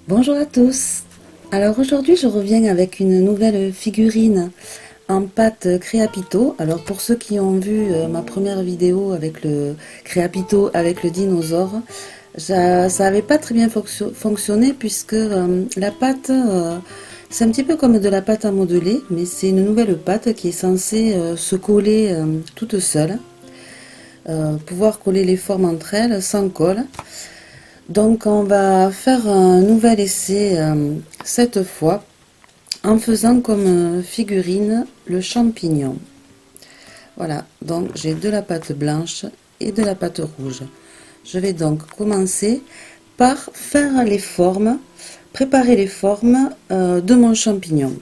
Bonjour à tous. Alors aujourd'hui je reviens avec une nouvelle figurine en pâte Créapito. Alors pour ceux qui ont vu ma première vidéo avec le Créapito avec le dinosaure, ça n'avait pas très bien fonctionné puisque la pâte c'est un petit peu comme de la pâte à modeler, mais c'est une nouvelle pâte qui est censée se coller toute seule, pouvoir coller les formes entre elles sans colle. Donc on va faire un nouvel essai cette fois en faisant comme figurine le champignon. Voilà, donc j'ai de la pâte blanche et de la pâte rouge. Je vais donc commencer par faire les formes, préparer les formes de mon champignon.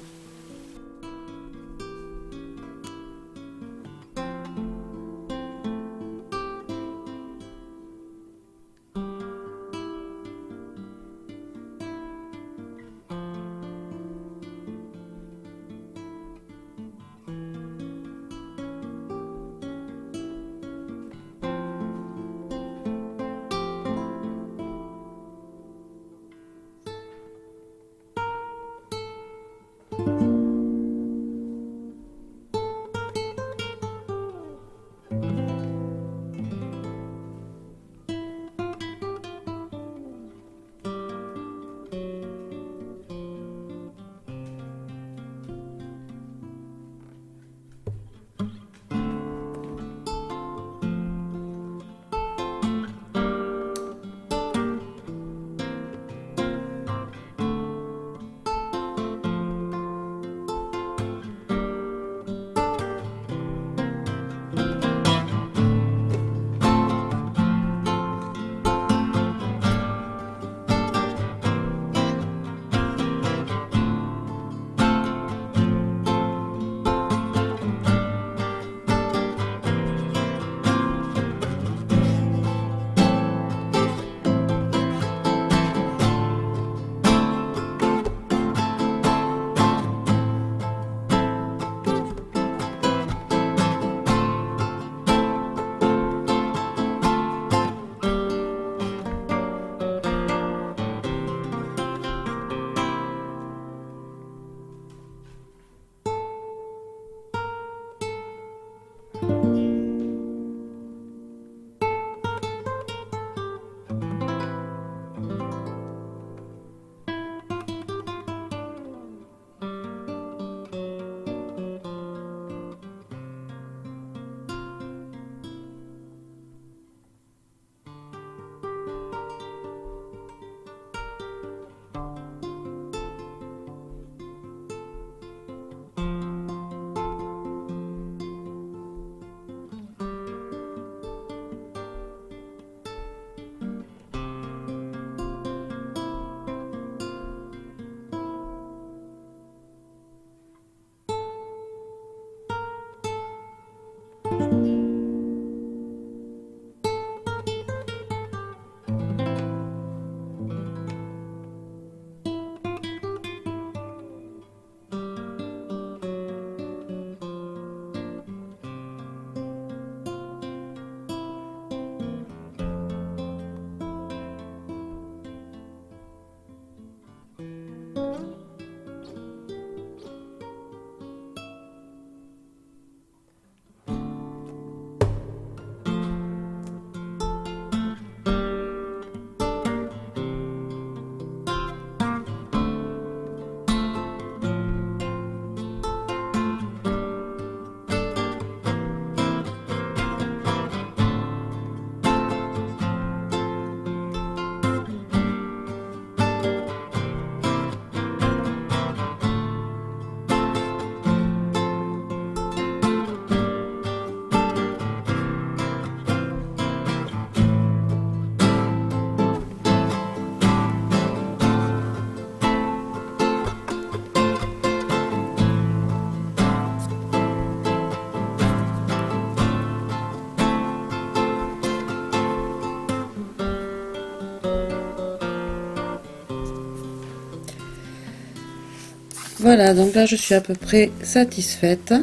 Voilà, donc là je suis à peu près satisfaite.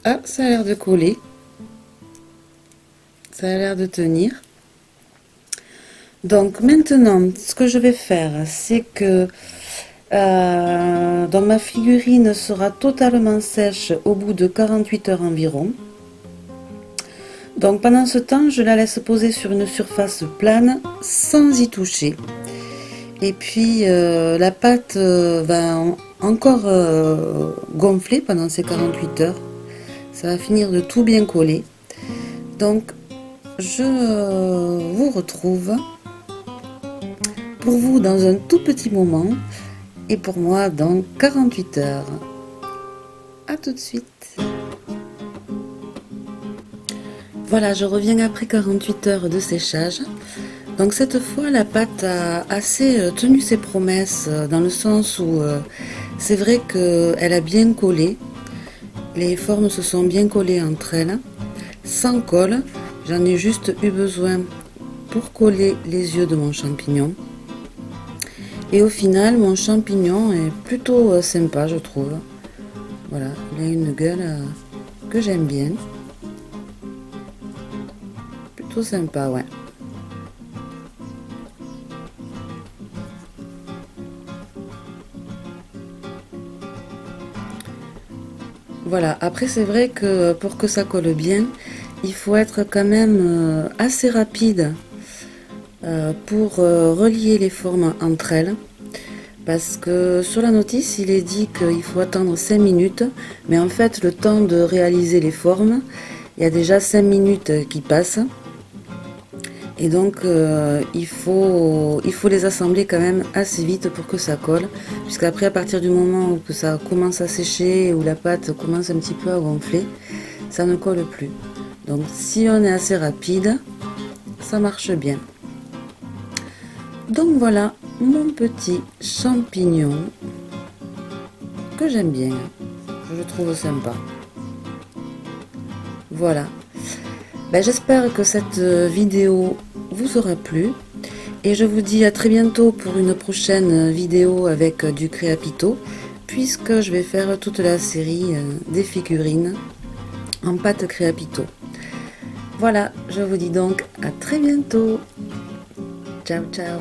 Ah, ça a l'air de coller. Ça a l'air de tenir. Donc maintenant, ce que je vais faire, c'est que donc ma figurine sera totalement sèche au bout de 48 heures environ. Donc pendant ce temps, je la laisse poser sur une surface plane sans y toucher. Et puis la pâte va encore gonfler pendant ces 48 heures. Ça va finir de tout bien coller. Donc je vous retrouve pour vous dans un tout petit moment et pour moi dans 48 heures. A tout de suite. Voilà, je reviens après 48 heures de séchage. Donc cette fois, la pâte a assez tenu ses promesses dans le sens où c'est vrai qu'elle a bien collé. Les formes se sont bien collées entre elles, sans colle. J'en ai juste eu besoin pour coller les yeux de mon champignon. Et au final, mon champignon est plutôt sympa, je trouve. Voilà, il a une gueule que j'aime bien. Plutôt sympa, ouais. Voilà, après c'est vrai que pour que ça colle bien, il faut être quand même assez rapide pour relier les formes entre elles. Parce que sur la notice, il est dit qu'il faut attendre 5 minutes, mais en fait, le temps de réaliser les formes, il y a déjà 5 minutes qui passent. Et donc, il faut les assembler quand même assez vite pour que ça colle. Puisqu'après, à partir du moment où ça commence à sécher, où la pâte commence un petit peu à gonfler, ça ne colle plus. Donc, si on est assez rapide, ça marche bien. Donc voilà, mon petit champignon que j'aime bien, je le trouve sympa. Voilà, j'espère que cette vidéo vous aura plu et je vous dis à très bientôt pour une prochaine vidéo avec du Créapito, puisque je vais faire toute la série des figurines en pâte Créapito. Voilà, je vous dis donc à très bientôt. Ciao ciao.